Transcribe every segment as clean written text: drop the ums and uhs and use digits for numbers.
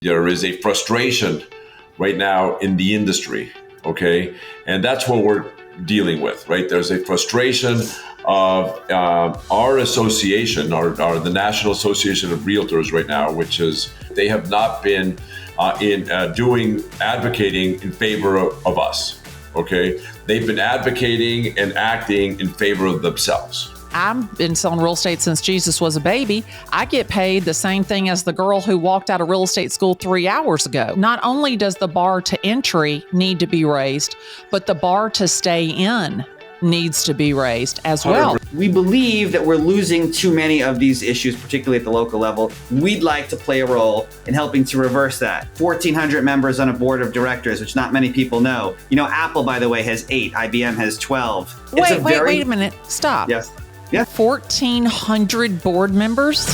There is a frustration right now in the industry, okay? And that's what we're dealing with, right? There's a frustration of our association, the National Association of Realtors right now, which is they have not been advocating in favor of us, okay? They've been advocating and acting in favor of themselves. I've been selling real estate since Jesus was a baby. I get paid the same thing as the girl who walked out of real estate school 3 hours ago. Not only does the bar to entry need to be raised, but the bar to stay in needs to be raised as well. We believe that we're losing too many of these issues, particularly at the local level. We'd like to play a role in helping to reverse that. 1,400 members on a board of directors, which not many people know. You know, Apple, by the way, has 8. IBM has 12. Wait a minute. Stop. Yes. 1,400 board members?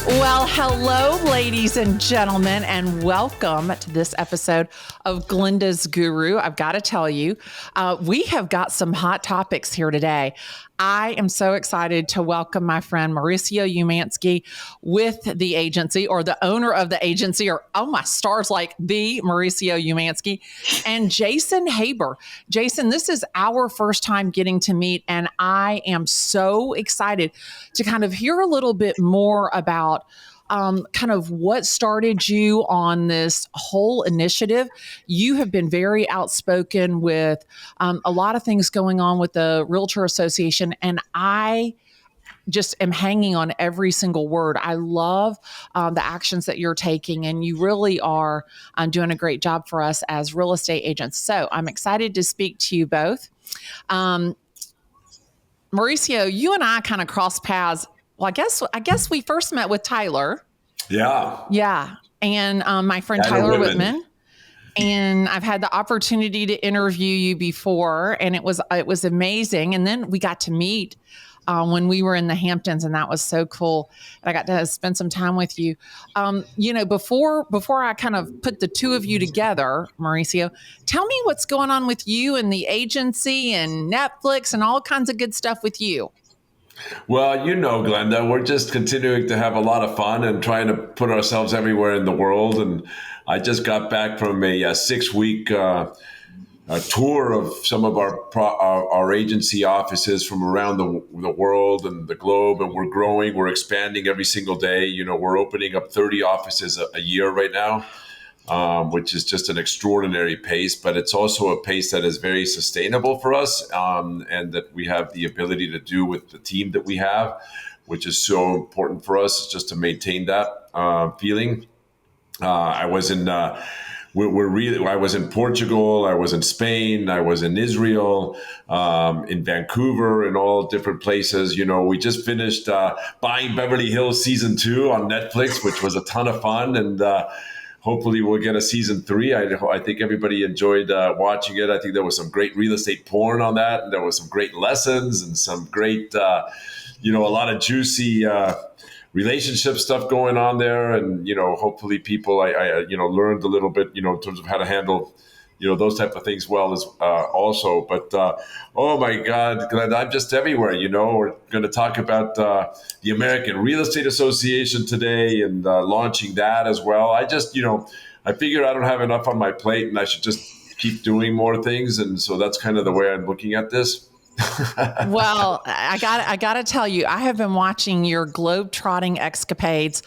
Well, hello, ladies and gentlemen, and welcome to this episode of Glennda's Guru. I've got to tell you, we have got some hot topics here today. I am so excited to welcome my friend Mauricio Umansky with the agency, or the owner of the agency, or oh my stars, like the Mauricio Umansky, and Jason Haber. Jason, this is our first time getting to meet, and I am so excited to kind of hear a little bit more about kind of what started you on this whole initiative. You have been very outspoken with a lot of things going on with the Realtor Association, and I just am hanging on every single word. I love the actions that you're taking, and you really are doing a great job for us as real estate agents. So I'm excited to speak to you both. Mauricio, you and I kind of crossed paths. Well, I guess we first met with Tyler. Yeah. Yeah. And my friend Tyler Whitman. And I've had the opportunity to interview you before, and it was amazing. And then we got to meet when we were in the Hamptons, and that was so cool. And I got to spend some time with you. Before I kind of put the two of you together, Mauricio, tell me what's going on with you and the agency and Netflix and all kinds of good stuff with you. Well, Glennda, we're just continuing to have a lot of fun and trying to put ourselves everywhere in the world. And I just got back from a 6-week tour of some of our agency offices from around the world and the globe. And we're growing, we're expanding every single day. We're opening up 30 offices a year right now, which is just an extraordinary pace, but it's also a pace that is very sustainable for us, and that we have the ability to do with the team that we have, which is so important for us, just to maintain that feeling. I was in Portugal, I was in Spain, I was in Israel, in Vancouver, and all different places. We just finished buying Beverly Hills season 2 on Netflix, which was a ton of fun, and hopefully we'll get a season 3. I think everybody enjoyed watching it. I think there was some great real estate porn on that, and there was some great lessons and some great, a lot of juicy relationship stuff going on there. And, hopefully people, I learned a little bit, in terms of how to handle, those type of things well as also. But, oh my God, Glenn, I'm just everywhere. We're going to talk about the American Real Estate Association today, and launching that as well. I just, I figured I don't have enough on my plate, and I should just keep doing more things. And so that's kind of the way I'm looking at this. Well, I got to tell you, I have been watching your globe-trotting escapades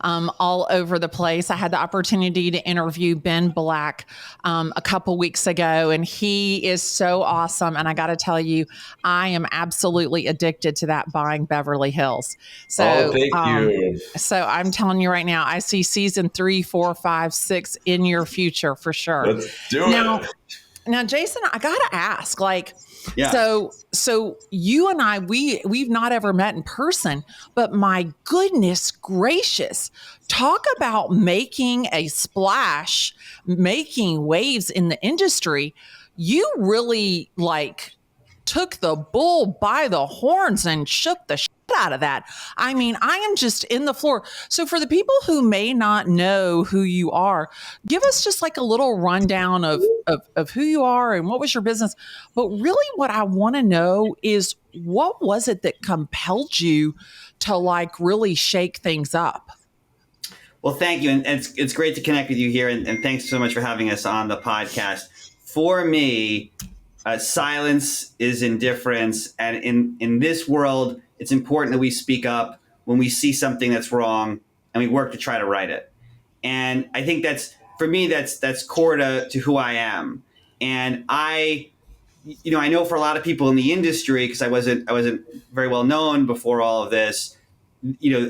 all over the place. I had the opportunity to interview Ben Black a couple weeks ago, and he is so awesome. And I got to tell you, I am absolutely addicted to that Buying Beverly Hills. So, thank you. So I'm telling you right now, I see season 3, 4, 5, 6 in your future for sure. Let's do it. Now, Jason, I got to ask, yeah. So you and I, we've not ever met in person, but my goodness gracious, talk about making a splash, making waves in the industry. You really took the bull by the horns and shook the shit out of that. I mean, I am just in the floor. So for the people who may not know who you are, give us just a little rundown of who you are and what was your business. But really what I want to know is, what was it that compelled you to like really shake things up. Well, thank you. And it's great to connect with you here. And thanks so much for having us on the podcast. For me, silence is indifference. And in this world, it's important that we speak up when we see something that's wrong and we work to try to right it. And I think for me, that's core to who I am. And I know for a lot of people in the industry, because I wasn't very well known before all of this,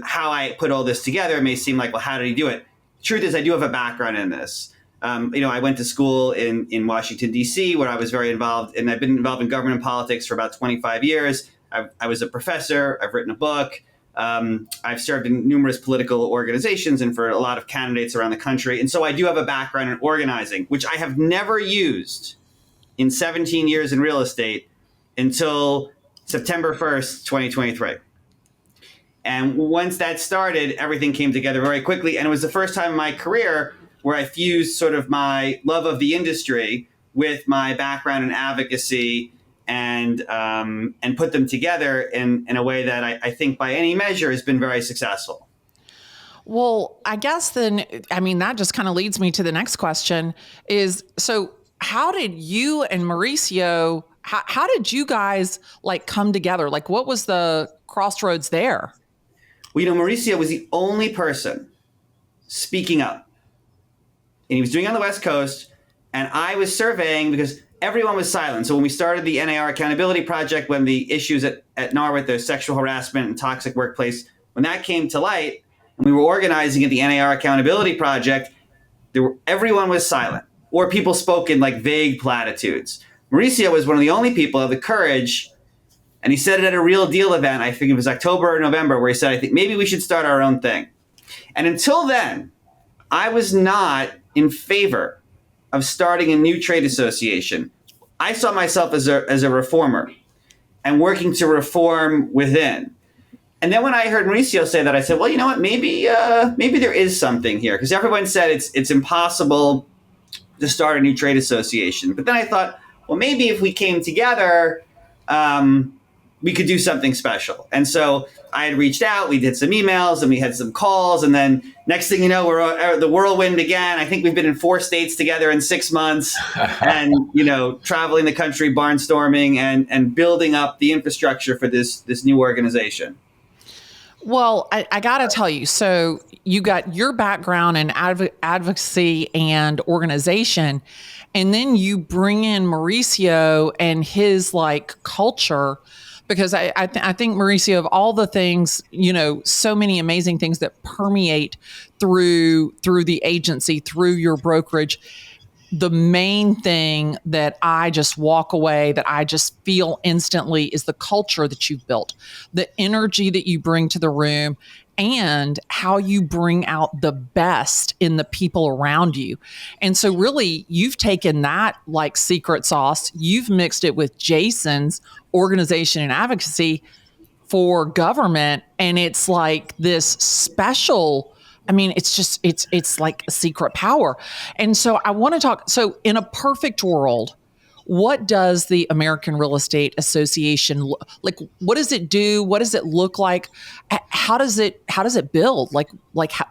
how I put all this together may seem like, well, how did he do it? Truth is, I do have a background in this. I went to school in Washington, D.C., where I was very involved, and I've been involved in government and politics for about 25 years. I was a professor. I've written a book. I've served in numerous political organizations and for a lot of candidates around the country. And so I do have a background in organizing, which I have never used in 17 years in real estate until September 1st, 2023. And once that started, everything came together very quickly. And it was the first time in my career where I fused sort of my love of the industry with my background in advocacy and put them together in a way that I think by any measure has been very successful. Well, I guess then, that just kind of leads me to the next question is, so how did you and Mauricio, how did you guys like come together? Like what was the crossroads there? Well, Mauricio was the only person speaking up. And he was doing it on the West Coast. And I was surveying because everyone was silent. So when we started the NAR Accountability Project, when the issues at Norwood, the sexual harassment and toxic workplace, when that came to light, and we were organizing at the NAR Accountability Project, everyone was silent. Or people spoke in like vague platitudes. Mauricio was one of the only people who had the courage, and he said it at a Real Deal event, I think it was October or November, where he said, I think maybe we should start our own thing. And until then, I was not in favor of starting a new trade association. I saw myself as a reformer and working to reform within. And then when I heard Mauricio say that, I said, well, you know what, maybe there is something here, because everyone said it's impossible to start a new trade association. But then I thought, well, maybe if we came together, we could do something special. And so I had reached out, we did some emails and we had some calls. And then next thing you know, we're the whirlwind began. I think we've been in 4 states together in 6 months and, traveling the country, barnstorming and building up the infrastructure for this new organization. Well, I got to tell you, so you got your background in advocacy and organization, and then you bring in Mauricio and his like culture, because I think Mauricio, of all the things, so many amazing things that permeate through the agency, through your brokerage, the main thing that I just walk away, that I just feel instantly, is the culture that you've built, the energy that you bring to the room, and how you bring out the best in the people around you. And so really, you've taken that like secret sauce, you've mixed it with Jason's organization and advocacy for government, and it's like this special, it's like a secret power. And so I want to talk, so in a perfect world, what does the American Real Estate Association like? What does it do? What does it look like? How does it build? Like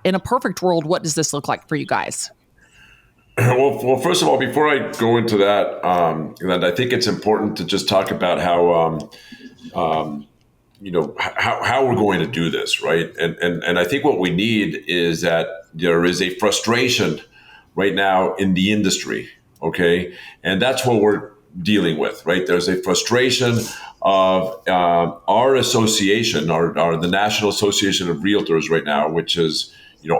in a perfect world, what does this look like for you guys? Well, first of all, before I go into that, Glennda, I think it's important to just talk about how we're going to do this, right? And I think what we need is that there is a frustration right now in the industry, okay? And that's what we're dealing with, right? There's a frustration of our association, the National Association of Realtors right now, which is,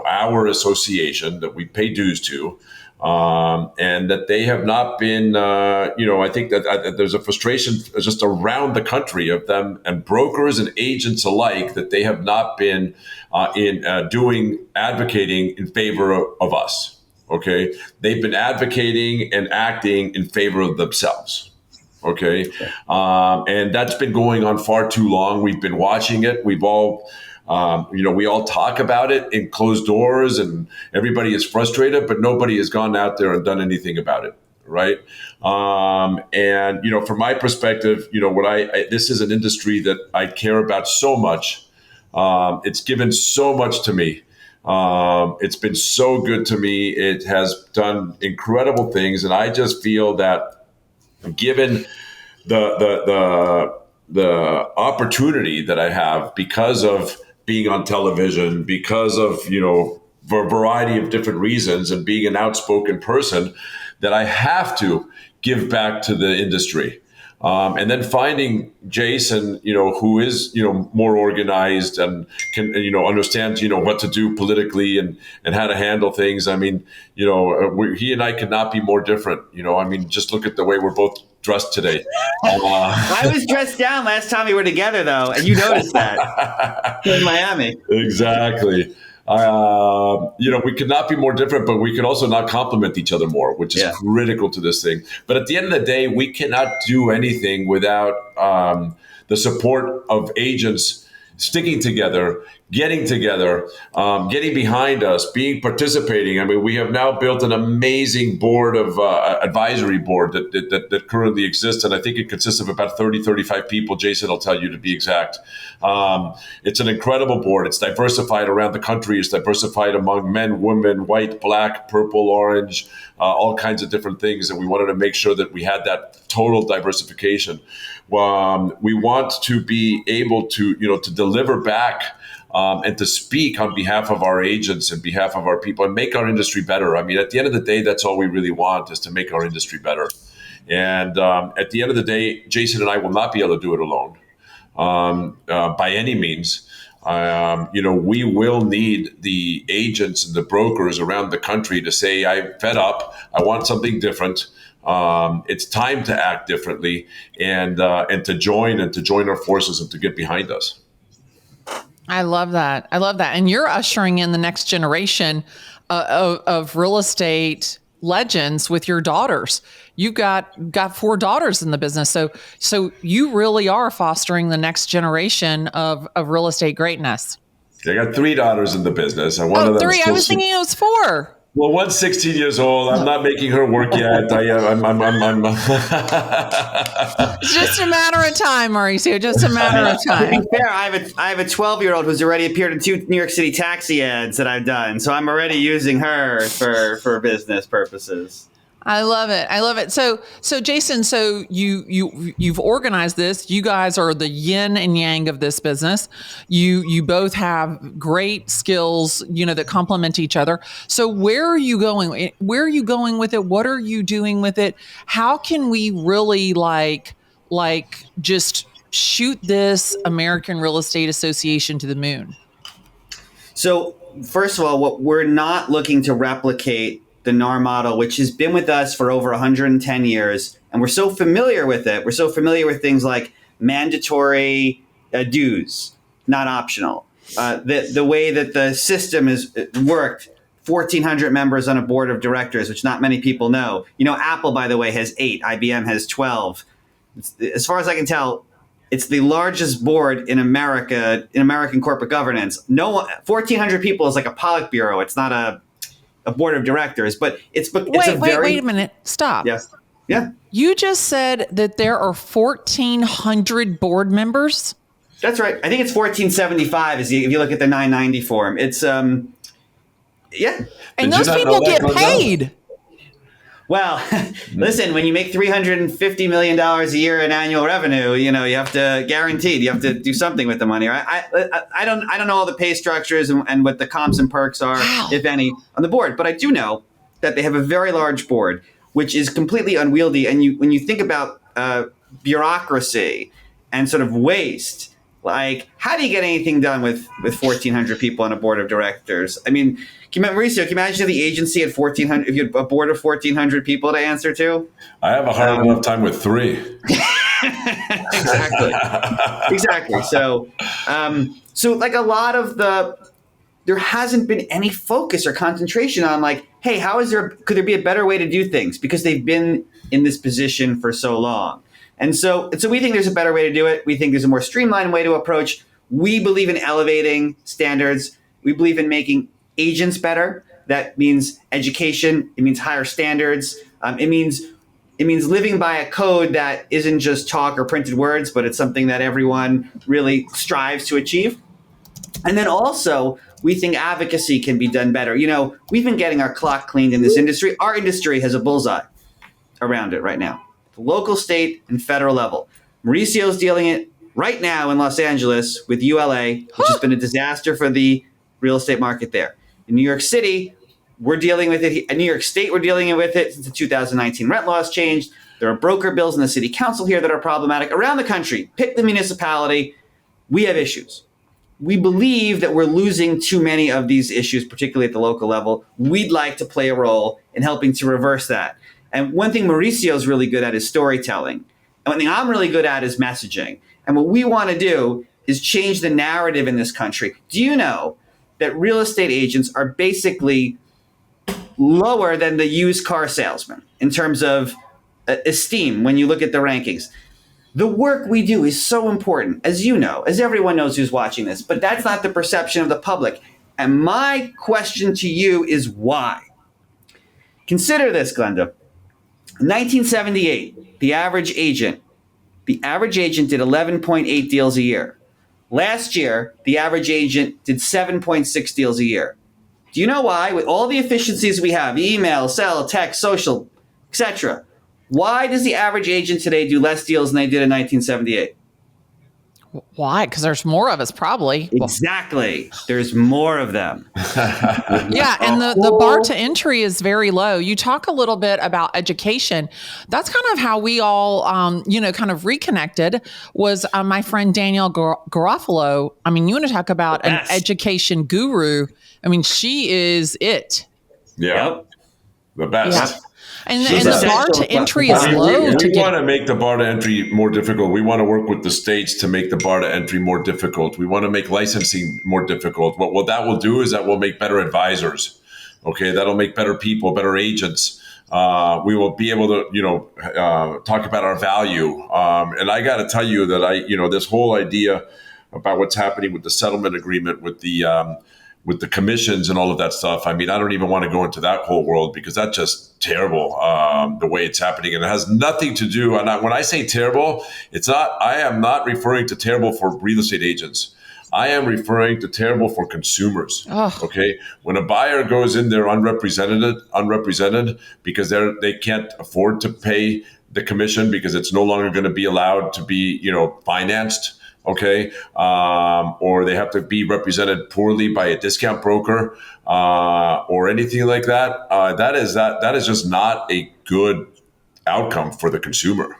our association that we pay dues to, and that they have not been, I think that there's a frustration just around the country of them and brokers and agents alike, that they have not been advocating in favor of us. Okay. They've been advocating and acting in favor of themselves. Okay. And that's been going on far too long. We've been watching it. We've all, we all talk about it in closed doors and everybody is frustrated, but nobody has gone out there and done anything about it. Right. And, from my perspective, this is an industry that I care about so much. It's given so much to me. It's been so good to me. It has done incredible things, and I just feel that given the opportunity that I have because of being on television, because of for a variety of different reasons, and being an outspoken person, that I have to give back to the industry. And then finding Jason, who is, more organized and can, understand, what to do politically and how to handle things. I mean, he and I could not be more different. Just look at the way we're both dressed today. I was dressed down last time we were together, though, and you noticed that in Miami. Exactly. We could not be more different, but we could also not compliment each other more, which is critical to this thing. But at the end of the day, we cannot do anything without the support of agents sticking together, getting together, getting behind us, participating. I mean, we have now built an amazing board of advisory board that currently exists. And I think it consists of about 30, 35 people. Jason will tell you to be exact. It's an incredible board. It's diversified around the country. It's diversified among men, women, white, black, purple, orange, all kinds of different things. And we wanted to make sure that we had that total diversification. We want to be able to, to deliver back and to speak on behalf of our agents and behalf of our people and make our industry better. I mean, at the end of the day, that's all we really want, is to make our industry better. And at the end of the day, Jason and I will not be able to do it alone by any means. We will need the agents and the brokers around the country to say, I'm fed up, I want something different. It's time to act differently and to join our forces and to get behind us. I love that. And you're ushering in the next generation of real estate legends with your daughters. You've got 4 daughters in the business. So you really are fostering the next generation of real estate greatness. I got 3 daughters in the business. And one of them 3. I was thinking it was 4. Well, one's 16 years old. I'm not making her work yet. I'm It's just a matter of time, Mauricio. Just a matter of time. To be fair, I have a 12-year-old who's already appeared in 2 New York City taxi ads that I've done. So I'm already using her for business purposes. I love it. So Jason, you've organized this. You guys are the yin and yang of this business. You both have great skills, that complement each other. So where are you going? Where are you going with it? What are you doing with it? How can we really like just shoot this American Real Estate Association to the moon? So first of all, what we're not looking to replicate the NAR model, which has been with us for over 110 years. And we're so familiar with it. We're so familiar with things like mandatory dues, not optional. The way that the system has worked, 1,400 members on a board of directors, which not many people know. Apple, by the way, has 8. IBM has 12. As far as I can tell, it's the largest board in America, in American corporate governance. 1,400 people is like a Politburo. It's not a board of directors, but wait a minute. Stop. Yes. Yeah. You just said that there are 1,400 board members? That's right. I think it's 1,475 if you look at the 990 form. It's, yeah. And those people get paid. Well, listen, when you make $350 million a year in annual revenue, you have to you have to do something with the money, right? I don't know all the pay structures and what the comps and perks are, if any, on the board, but I do know that they have a very large board, which is completely unwieldy. And when you think about bureaucracy and sort of waste, like, how do you get anything done with 1,400 people on a board of directors? I mean, Mauricio, can you imagine if the agency had 1,400, if you had a board of 1,400 people to answer to? I have a hard enough time with 3. Exactly. So like a lot of there hasn't been any focus or concentration on like, hey, could there be a better way to do things? Because they've been in this position for so long. And so we think there's a better way to do it. We think there's a more streamlined way to approach. We believe in elevating standards. We believe in making agents better. That means education. It means higher standards. It means living by a code that isn't just talk or printed words, but it's something that everyone really strives to achieve. And then also, we think advocacy can be done better. We've been getting our clock cleaned in this industry. Our industry has a bullseye around it right now, the local, state, and federal level. Mauricio's dealing it right now in Los Angeles with ULA, which has been a disaster for the real estate market there. In New York City, we're dealing with it. In New York State, we're dealing with it since the 2019 rent laws changed. There are broker bills in the city council here that are problematic. Around the country, pick the municipality, we have issues. We believe that we're losing too many of these issues, particularly at the local level. We'd like to play a role in helping to reverse that. And one thing Mauricio is really good at is storytelling. And one thing I'm really good at is messaging. And what we want to do is change the narrative in this country. Do you know that real estate agents are basically lower than the used car salesman in terms of esteem when you look at the rankings? The work we do is so important, as you know, as everyone knows who's watching this, but that's not the perception of the public. And my question to you is why? Consider this, Glennda. In 1978, the average agent did 11.8 deals a year. Last year, the average agent did 7.6 deals a year. Do you know why? With all the efficiencies we have, email, cell, text, social, etc., why does the average agent today do less deals than they did in 1978? Why? Because there's more of us, probably. Exactly. There's more of them. Yeah, and the bar to entry is very low. You talk a little bit about education. That's kind of how we all, kind of reconnected was my friend Danielle Garofalo. I mean, you want to talk about an education guru. I mean, she is it. Yeah, Yep. the best. Yeah. And the bar to entry is low. We want to make the bar to entry more difficult. We want to work with the states to make the bar to entry more difficult. We want to make licensing more difficult. What that will do is that will make better advisors. Okay, that'll make better people, better agents. We will be able to, talk about our value. And I got to tell you that this whole idea about what's happening with the settlement agreement with the commissions and all of that stuff. I mean, I don't even want to go into that whole world because that's just terrible, the way it's happening. And it has nothing to do, and when I say terrible, I am not referring to terrible for real estate agents. I am referring to terrible for consumers. Oh. Okay. When a buyer goes in there unrepresented because they can't afford to pay the commission because it's no longer going to be allowed to be, financed. Okay, or they have to be represented poorly by a discount broker, or anything like that. That is just not a good outcome for the consumer.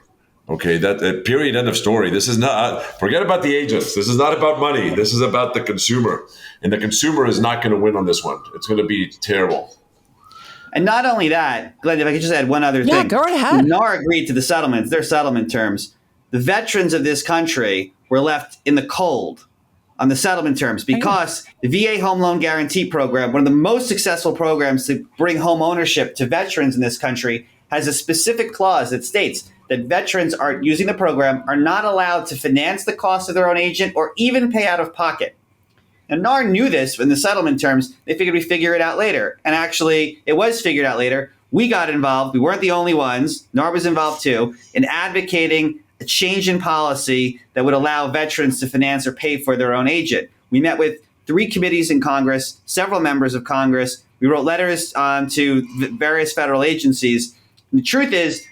Okay, that period, end of story. This is not. Forget about the agents. This is not about money. This is about the consumer, and the consumer is not going to win on this one. It's going to be terrible. And not only that, Glennda, if I could just add one other thing. Yeah, go ahead. NAR agreed to the settlements, their settlement terms. The veterans of this country were left in the cold on the settlement terms because the VA Home Loan Guarantee Program, one of the most successful programs to bring home ownership to veterans in this country, has a specific clause that states that veterans are using the program are not allowed to finance the cost of their own agent or even pay out of pocket. And NAR knew this in the settlement terms. They figured we'd figure it out later. And actually, it was figured out later. We got involved. We weren't the only ones. NAR was involved too in advocating a change in policy that would allow veterans to finance or pay for their own agent. We met with 3 committees in Congress, several members of Congress. We wrote letters to various federal agencies. And the truth is,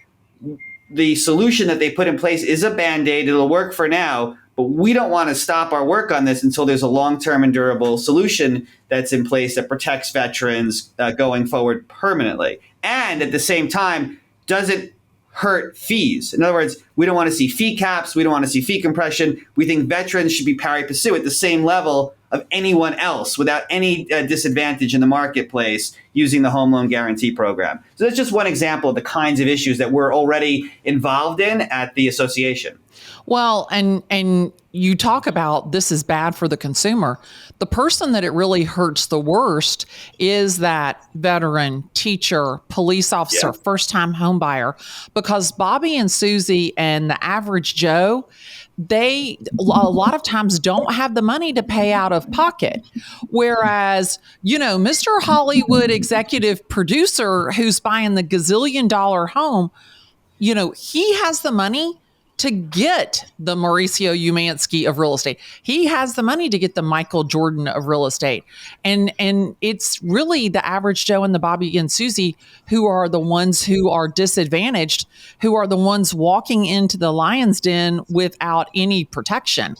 the solution that they put in place is a Band-Aid. It'll work for now, but we don't want to stop our work on this until there's a long-term and durable solution that's in place that protects veterans going forward permanently. And at the same time, doesn't hurt fees. In other words, we don't want to see fee caps. We don't want to see fee compression. We think veterans should be pari passu at the same level of anyone else without any disadvantage in the marketplace using the Home Loan Guarantee Program. So that's just one example of the kinds of issues that we're already involved in at the association. Well, and you talk about this is bad for the consumer. The person that it really hurts the worst is that veteran, teacher, police officer, first-time home buyer, because Bobby and Susie and the average Joe, they a lot of times don't have the money to pay out of pocket. Whereas, Mr. Hollywood executive producer who's buying the gazillion-dollar home, he has the money to get the Mauricio Umansky of real estate. He has the money to get the Michael Jordan of real estate. And it's really the average Joe and the Bobby and Susie who are the ones who are disadvantaged, who are the ones walking into the lion's den without any protection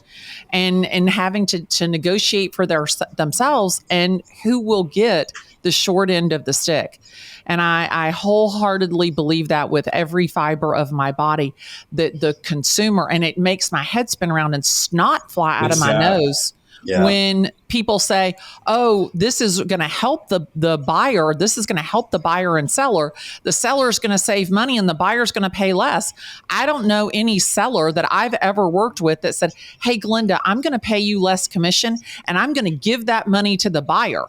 and having to negotiate for themselves, and who will get the short end of the stick. And I wholeheartedly believe that with every fiber of my body, that the consumer, and it makes my head spin around and snot fly out of my nose when people say, oh, this is going to help the buyer. This is going to help the buyer and seller. The seller is going to save money and the buyer's going to pay less. I don't know any seller that I've ever worked with that said, hey, Glennda, I'm going to pay you less commission and I'm going to give that money to the buyer.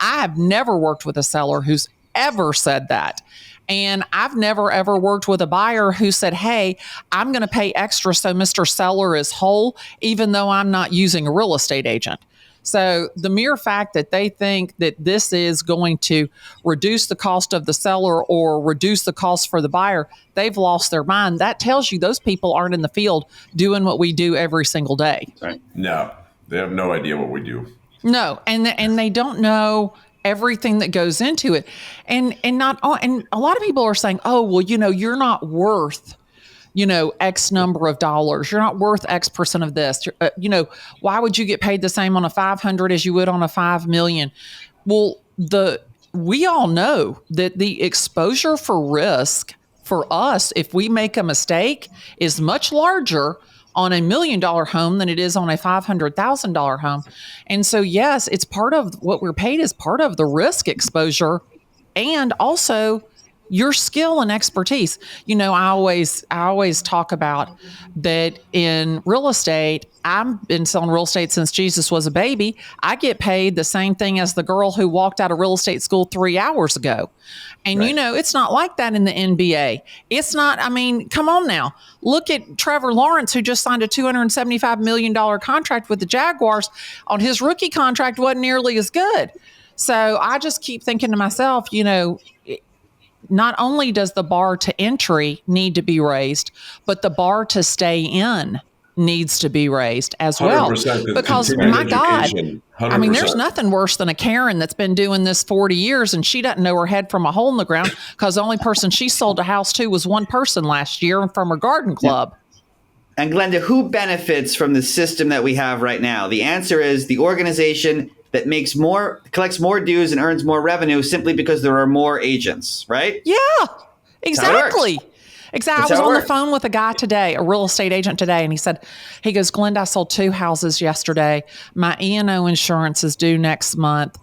I have never worked with a seller who's ever said that. And I've never, ever worked with a buyer who said, hey, I'm going to pay extra so Mr. Seller is whole, even though I'm not using a real estate agent. So the mere fact that they think that this is going to reduce the cost of the seller or reduce the cost for the buyer, they've lost their mind. That tells you those people aren't in the field doing what we do every single day. Right. No, they have no idea what we do. No, and they don't know everything that goes into it. And a lot of people are saying, oh, well, you're not worth, X number of dollars. You're not worth X percent of this. Why would you get paid the same on a 500 as you would on a 5 million? Well, we all know that the exposure for risk for us, if we make a mistake, is much larger on $1 million home than it is on a $500,000 home. And so, yes, it's part of what we're paid is part of the risk exposure and also your skill and expertise. I always talk about that in real estate. I've been selling real estate since Jesus was a baby. I get paid the same thing as the girl who walked out of real estate school 3 hours ago. And right. It's not like that in the NBA. It's not, come on now. Look at Trevor Lawrence, who just signed a $275 million contract with the Jaguars. On his rookie contract wasn't nearly as good. So I just keep thinking to myself, not only does the bar to entry need to be raised, but the bar to stay in needs to be raised as well. Because my God, 100%. There's nothing worse than a Karen that's been doing this 40 years and she doesn't know her head from a hole in the ground because the only person she sold a house to was one person last year from her garden club. Yeah. And Glennda, who benefits from the system that we have right now? The answer is the organization that collects more dues and earns more revenue simply because there are more agents, right? Yeah, exactly. Exactly. I was on the phone with a guy today, a real estate agent today, and he goes, Glennda, I sold 2 houses yesterday. My E&O insurance is due next month.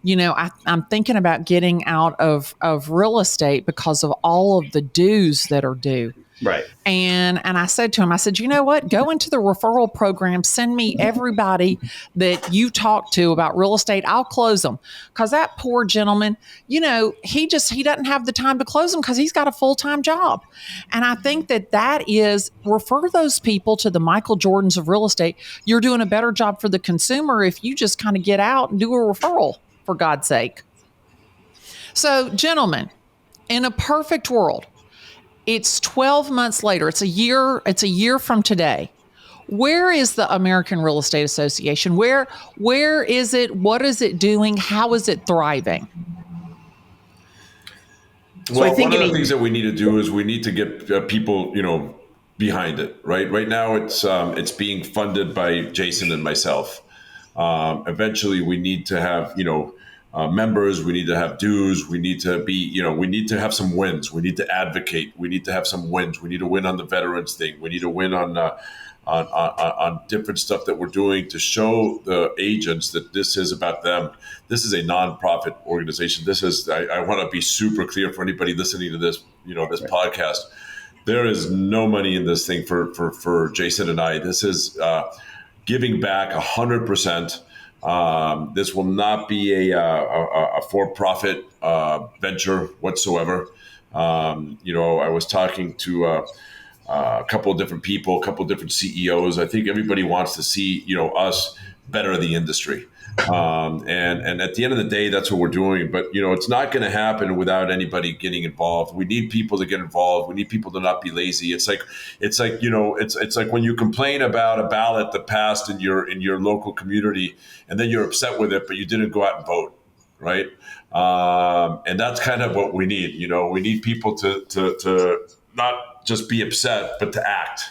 I'm thinking about getting out of real estate because of all of the dues that are due. Right. And I said to him, you know what? Go into the referral program. Send me everybody that you talk to about real estate. I'll close them. Because that poor gentleman, he doesn't have the time to close them because he's got a full-time job. And I think that is refer those people to the Michael Jordans of real estate. You're doing a better job for the consumer if you just kind of get out and do a referral, for God's sake. So, gentlemen, in a perfect world, it's 12 months later. It's a year from today. Where is the American Real Estate Association? Where is it? What is it doing? How is it thriving? Well, one of the things that we need to do is we need to get people, behind it. Right now, it's being funded by Jason and myself. Eventually, we need to have members, we need to have dues, we need to be, we need to have some wins. We need to advocate. We need to have some wins. We need to win on the veterans thing. We need to win on different stuff that we're doing to show the agents that this is about them. This is a nonprofit organization. I want to be super clear for anybody listening to this, this podcast. There is no money in this thing for Jason and I. This is giving back 100%. This will not be a for-profit venture whatsoever. I was talking to a couple of different people, a couple of different CEOs. I think everybody wants to see, us better the industry. And at the end of the day, that's what we're doing. But, it's not going to happen without anybody getting involved. We need people to get involved. We need people to not be lazy. It's like when you complain about a ballot that passed in your local community, and then you're upset with it, but you didn't go out and vote, right? And that's kind of what we need. We need people to not just be upset, but to act.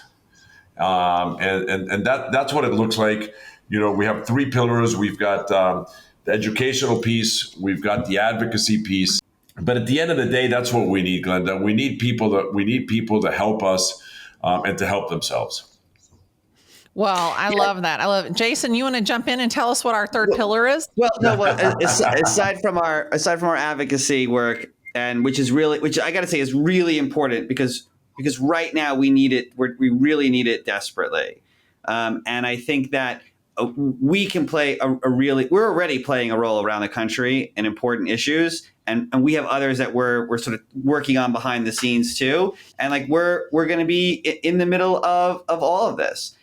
And that's what it looks like. We have three pillars. We've got the educational piece. We've got the advocacy piece. But at the end of the day, that's what we need, Glennda. We need people to help us and to help themselves. Well, I love that. I love it. Jason, you want to jump in and tell us what our third pillar is? Well, no. Well, aside from our advocacy work, and which I got to say is really important because right now we need it. We really need it desperately, and I think that we can play we're already playing a role around the country in important issues, and we have others that we're sort of working on behind the scenes too, and like we're going to be in the middle of all of this.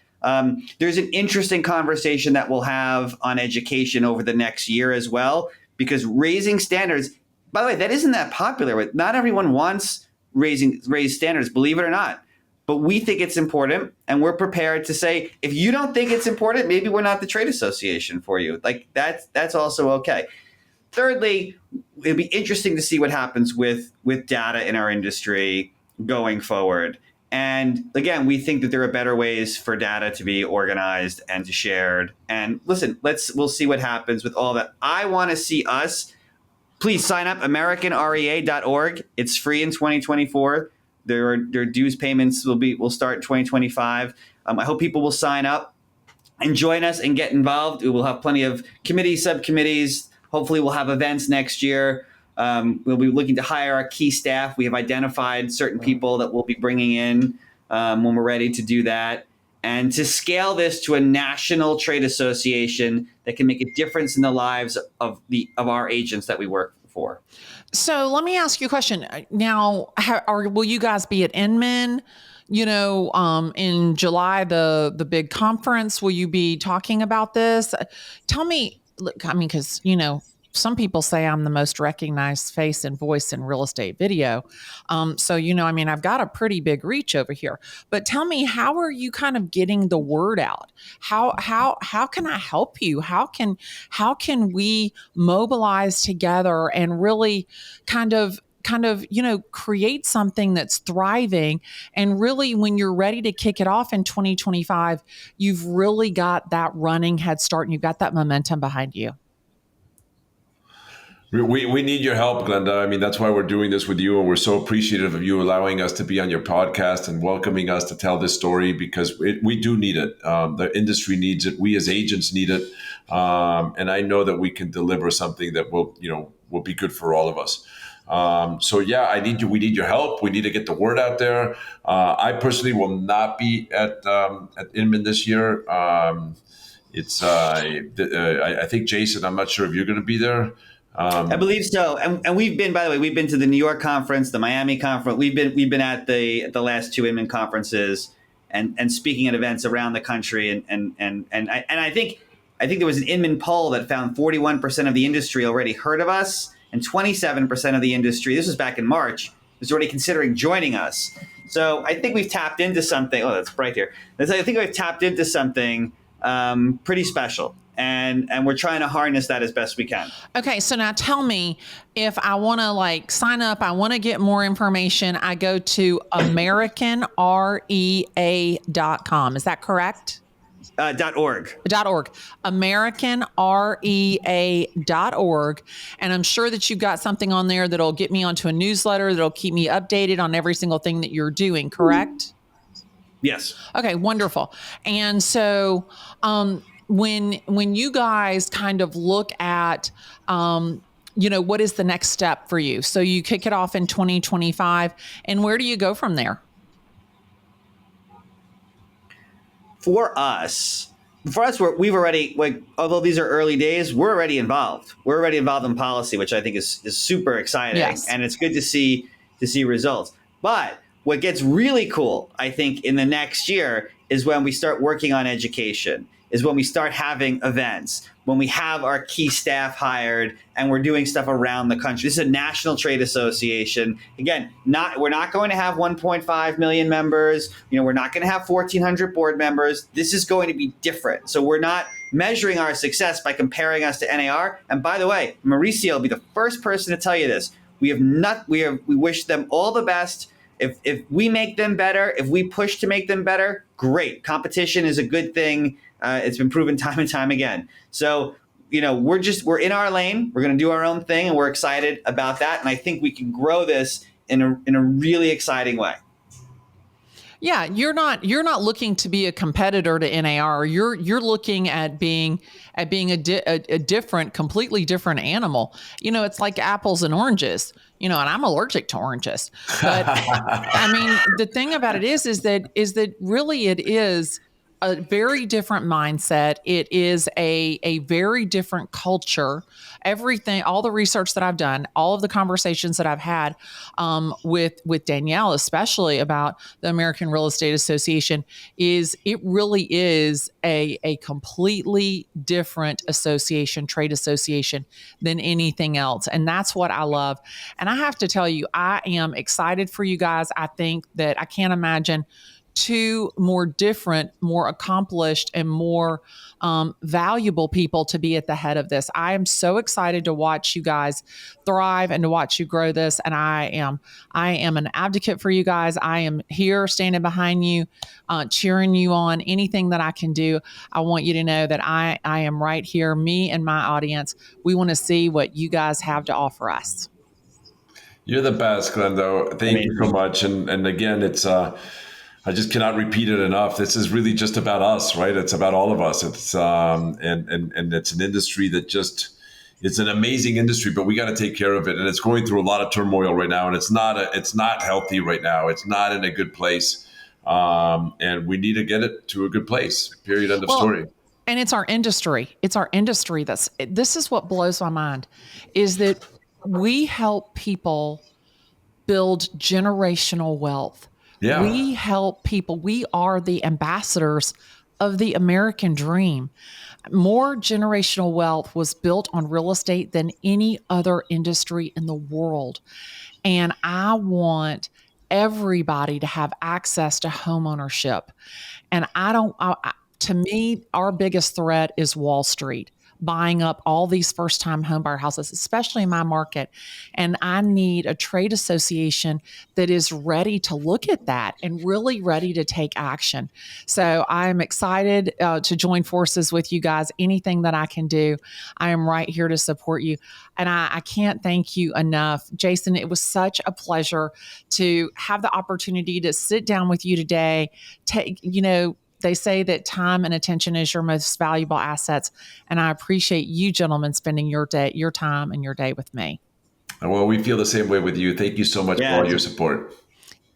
There's an interesting conversation that we'll have on education over the next year as well, because raising standards, by the way, that isn't that popular. Not everyone wants raised standards, believe it or not. But we think it's important, and we're prepared to say, if you don't think it's important, maybe we're not the trade association for you. Like that's also okay. Thirdly, it'll be interesting to see what happens with data in our industry going forward. And again, we think that there are better ways for data to be organized and to shared. And listen, we'll see what happens with all that. I want to see us. Please sign up, AmericanREA.org. It's free in 2024. Their dues payments will start in 2025. I hope people will sign up and join us and get involved. We will have plenty of committees, subcommittees. Hopefully we'll have events next year. We'll be looking to hire our key staff. We have identified certain people that we'll be bringing in when we're ready to do that. And to scale this to a national trade association that can make a difference in the lives of our agents that we work for. So let me ask you a question. Now, will you guys be at Inman? In July, the big conference, will you be talking about this? Tell me, look, I mean, because, some people say I'm the most recognized face and voice in real estate video. So, I've got a pretty big reach over here. But tell me, how are you kind of getting the word out? How can I help you? How can we mobilize together and really kind of create something that's thriving? And really, when you're ready to kick it off in 2025, you've really got that running head start and you've got that momentum behind you. We need your help, Glennda. I mean, that's why we're doing this with you. And we're so appreciative of you allowing us to be on your podcast and welcoming us to tell this story, because we do need it. The industry needs it. We as agents need it. And I know that we can deliver something that will be good for all of us. We need your help. We need to get the word out there. I personally will not be at Inman this year. I think Jason, I'm not sure if you're going to be there. I believe so. And we've been, by the way, we've been to the New York conference, the Miami conference. We've been at the last two Inman conferences and speaking at events around the country. And I think there was an Inman poll that found 41% of the industry already heard of us, and 27% of the industry, this was back in March, was already considering joining us. So I think we've tapped into something. Oh, that's bright here. I think we've tapped into something pretty special. And we're trying to harness that as best we can. Okay, so now tell me, if I want to sign up, I want to get more information, I go to AmericanREA.com. Is that correct? .org. AmericanREA.org. And I'm sure that you've got something on there that'll get me onto a newsletter that'll keep me updated on every single thing that you're doing, correct? Yes. Okay, wonderful. And so when you guys kind of look at what is the next step for you? So you kick it off in 2025, and where do you go from there? For us, we've already, although these are early days, we're already involved. We're already involved in policy, which I think is super exciting. Yes. And it's good to see results. But what gets really cool, I think, in the next year is when we start working on education. is when we start having events, when we have our key staff hired and we're doing stuff around the country. This is a national trade association. Again, we're not going to have 1.5 million members. We're not going to have 1,400 board members. This is going to be different. So we're not measuring our success by comparing us to NAR. And by the way, Mauricio will be the first person to tell you this. We wish them all the best. If we make them better, if we push to make them better, great. Competition is a good thing. It's been proven time and time again. So, we're in our lane. We're going to do our own thing, and we're excited about that. And I think we can grow this in a really exciting way. Yeah, you're not looking to be a competitor to NAR. You're looking at being a different, completely different animal. It's like apples and oranges. And I'm allergic to oranges. But I mean, the thing about it is that really it is a very different mindset. It is a very different culture. Everything, all the research that I've done, all of the conversations that I've had with Danielle, especially about the American Real Estate Association, it really is a completely different association, trade association than anything else. And that's what I love. And I have to tell you, I am excited for you guys. I think that I can't imagine two more different, more accomplished, and more valuable people to be at the head of this. I am so excited to watch you guys thrive and to watch you grow this. And I am an advocate for you guys. I am here standing behind you, cheering you on. Anything that I can do, I want you to know that I am right here. Me and my audience, we want to see what you guys have to offer us. You're the best, Glennda. Thank you so much. And again, it's I just cannot repeat it enough. This is really just about us, right? It's about all of us. It's and it's an industry that it's an amazing industry, but we got to take care of it. And it's going through a lot of turmoil right now, and it's not healthy right now. It's not in a good place, and we need to get it to a good place. Period. End of story. And it's our industry. It's our industry. This is what blows my mind, is that we help people build generational wealth. Yeah. We help people. We are the ambassadors of the American dream. More generational wealth was built on real estate than any other industry in the world. And I want everybody to have access to home ownership. And to me, our biggest threat is Wall Street buying up all these first-time homebuyer houses, especially in my market. And I need a trade association that is ready to look at that and really ready to take action. So I'm excited to join forces with you guys. Anything that I can do, I am right here to support you. And I can't thank you enough. Jason, it was such a pleasure to have the opportunity to sit down with you today. They say that time and attention is your most valuable assets. And I appreciate you gentlemen spending your time and your day with me. Well, we feel the same way with you. Thank you so much for all your support.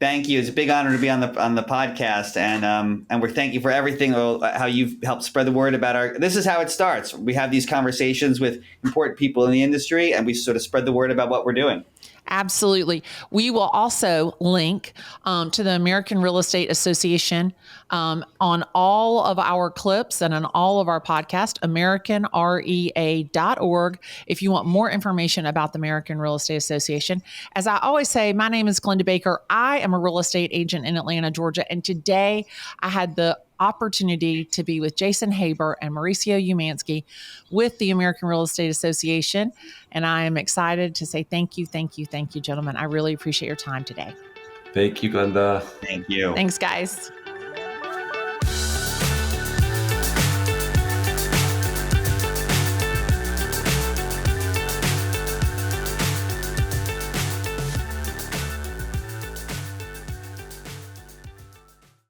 Thank you. It's a big honor to be on the podcast, and we're thank you for everything. How you've helped spread the word about this is how it starts. We have these conversations with important people in the industry, and we sort of spread the word about what we're doing. Absolutely. We will also link to the American Real Estate Association on all of our clips and on all of our podcasts, AmericanREA.org. If you want more information about the American Real Estate Association. As I always say, my name is Glennda Baker. I am a real estate agent in Atlanta, Georgia. And today I had the opportunity to be with Jason Haber and Mauricio Umansky with the American Real Estate Association. And I am excited to say thank you, gentlemen. I really appreciate your time today. Thank you, Glennda. Thank you. Thanks, guys.